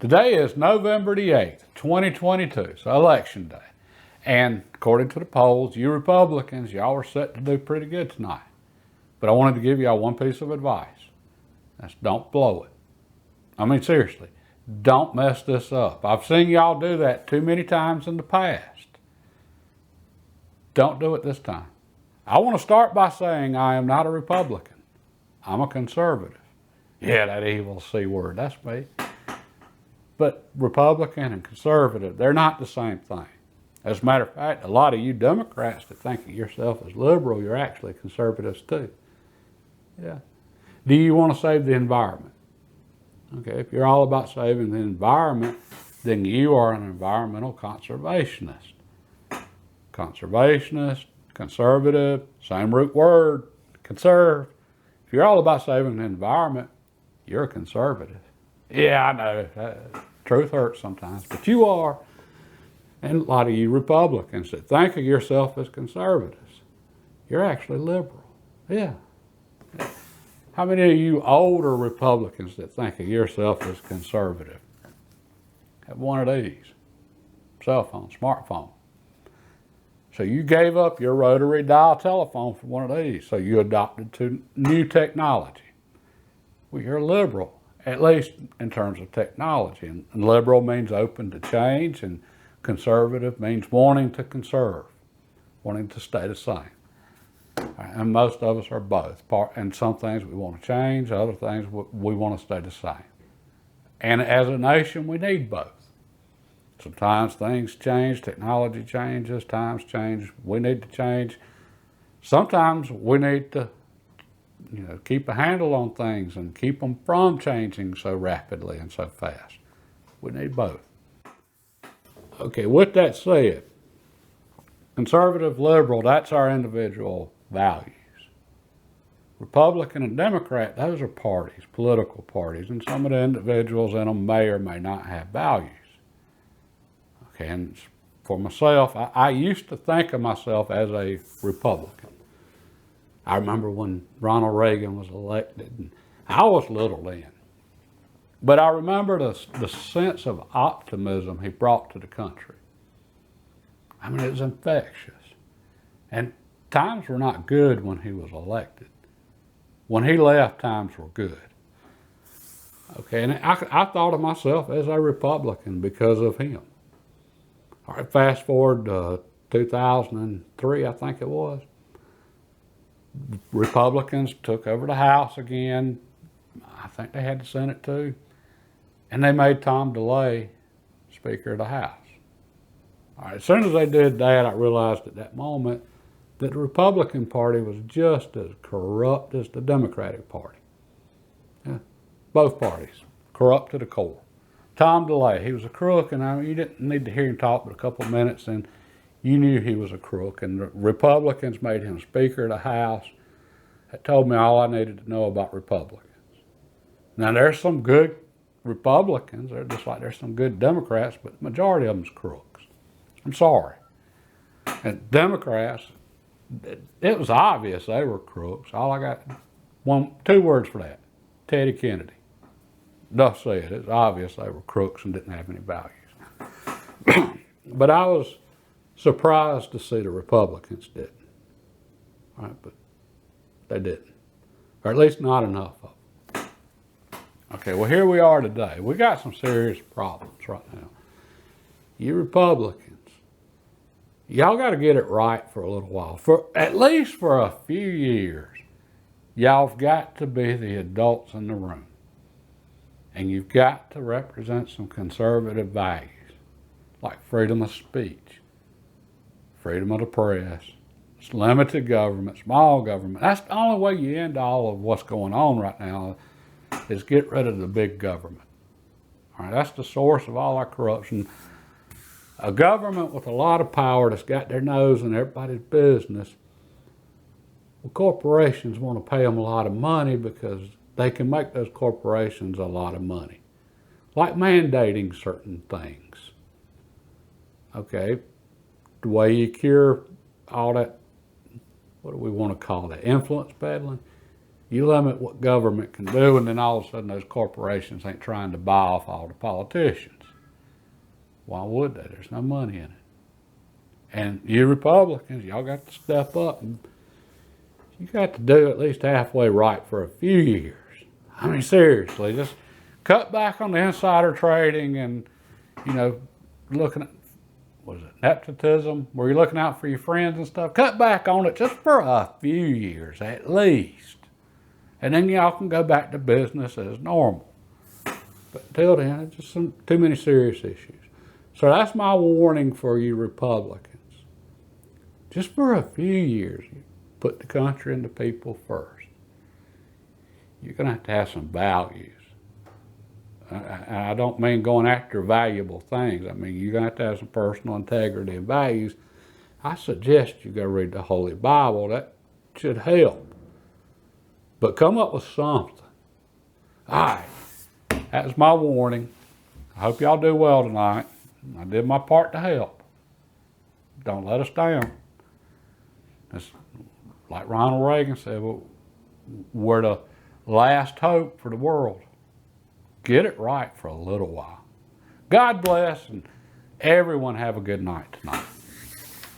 Today is November the 8th, 2022, so election day. And according to the polls, you Republicans, y'all are set to do pretty good tonight. But I wanted to give y'all one piece of advice. That's don't blow it. I mean, seriously, don't mess this up. I've seen y'all do that too many times in the past. Don't do it this time. I want to start by saying I am not a Republican. I'm a conservative. Yeah, that evil C word, that's me. But Republican and conservative, they're not the same thing. As a matter of fact, a lot of you Democrats that think of yourself as liberal, you're actually conservatives too. Yeah. Do you want to save the environment? Okay, if you're all about saving the environment, then you are an environmental conservationist. Conservationist, conservative, same root word, conserve. If you're all about saving the environment, you're a conservative. Yeah, I know. Truth hurts sometimes, but you are. And a lot of you Republicans that think of yourself as conservatives, you're actually liberal. Yeah. How many of you older Republicans that think of yourself as conservative have one of these? Cell phone, smartphone. So you gave up your rotary dial telephone for one of these. So you adopted to new technology. Well, you're liberal, at least in terms of technology. And liberal means open to change, and conservative means wanting to conserve, wanting to stay the same. And most of us are both. And some things we want to change, other things we want to stay the same. And as a nation, we need both. Sometimes things change, technology changes, times change, we need to change. Sometimes we need to keep a handle on things and keep them from changing so rapidly and so fast. We need both. Okay, with that said, conservative, liberal, that's our individual values. Republican and Democrat, those are parties, political parties, and some of the individuals in them may or may not have values. Okay, and for myself, I used to think of myself as a Republican. I remember when Ronald Reagan was elected, and I was little then. But I remember the sense of optimism he brought to the country. I mean, it was infectious. And times were not good when he was elected. When he left, times were good. Okay, and I thought of myself as a Republican because of him. All right, fast forward to 2003, I think it was. Republicans took over the House again. I think they had the Senate too. And they made Tom DeLay Speaker of the House. All right, as soon as they did that, I realized at that moment that the Republican Party was just as corrupt as the Democratic Party. Yeah, both parties, corrupt to the core. Tom DeLay, he was a crook, and you didn't need to hear him talk but a couple of minutes, and you knew he was a crook. And the Republicans made him Speaker of the House. That told me all I needed to know about Republicans. Now, there's some good Republicans, they're just like there's some good Democrats, but the majority of them's crooks. I'm sorry. And Democrats, it was obvious they were crooks. All I got, two words for that: Teddy Kennedy. Enough said. It's obvious they were crooks and didn't have any values. But I was surprised to see the Republicans didn't. All right, but they didn't. Or at least not enough of them. Okay, well, here we are today. We got some serious problems right now. You Republicans, y'all got to get it right for a little while. For at least for a few years, y'all have got to be the adults in the room. And you've got to represent some conservative values, like freedom of speech, freedom of the press, limited government, small government. That's the only way you end all of what's going on right now, is get rid of the big government. All right, that's the source of all our corruption. A government with a lot of power that's got their nose in everybody's business. Well, corporations want to pay them a lot of money because they can make those corporations a lot of money. Like mandating certain things. Okay, the way you cure all that, what do we want to call that, influence peddling? You limit what government can do, and then all of a sudden those corporations ain't trying to buy off all the politicians. Why would they? There's no money in it. And you Republicans, y'all got to step up, and you got to do at least halfway right for a few years. I mean, seriously, just cut back on the insider trading and, looking at, what is it, nepotism, where you're looking out for your friends and stuff. Cut back on it just for a few years at least. And then y'all can go back to business as normal. But until then, it's just too many serious issues. So that's my warning for you Republicans. Just for a few years, you put the country and the people first. You're going to have some values. I don't mean going after valuable things. I mean, you're going to have some personal integrity and values. I suggest you go read the Holy Bible. That should help. But come up with something. All right. That was my warning. I hope y'all do well tonight. I did my part to help. Don't let us down. It's like Ronald Reagan said, we're the last hope for the world. Get it right for a little while. God bless, and everyone have a good night tonight.